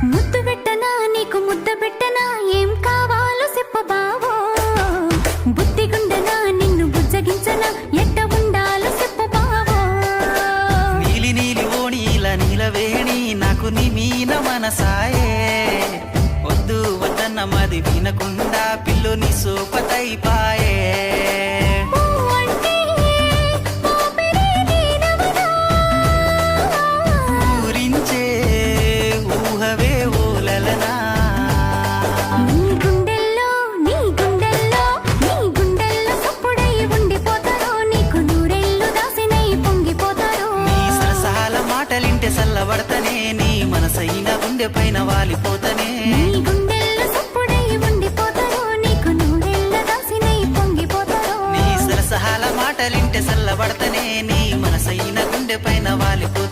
ముద్దు పెట్టనా నీకు ముద్ద పెట్టనా ఏం కావాలో చెప్ప బావో బుద్ధి గుండెనా నిన్ను బుజ్జగించనా ఎట్ట ఉండాలో చెప్ప బావో నీలి నీలి ఓణీల నీలవేణి నాకు నీ మీన మనసాయే వద్దు వద్దన్న మది వినకుండా పిల్లు నీ సోపతైపాయే సల్లబడతనే నీ మనసైన గుండె పైన వాలిపోతనే నీ సరసహాల మాటలింటే సల్లబడతనే నీ మనసైన గుండె పైన వాలిపోతనే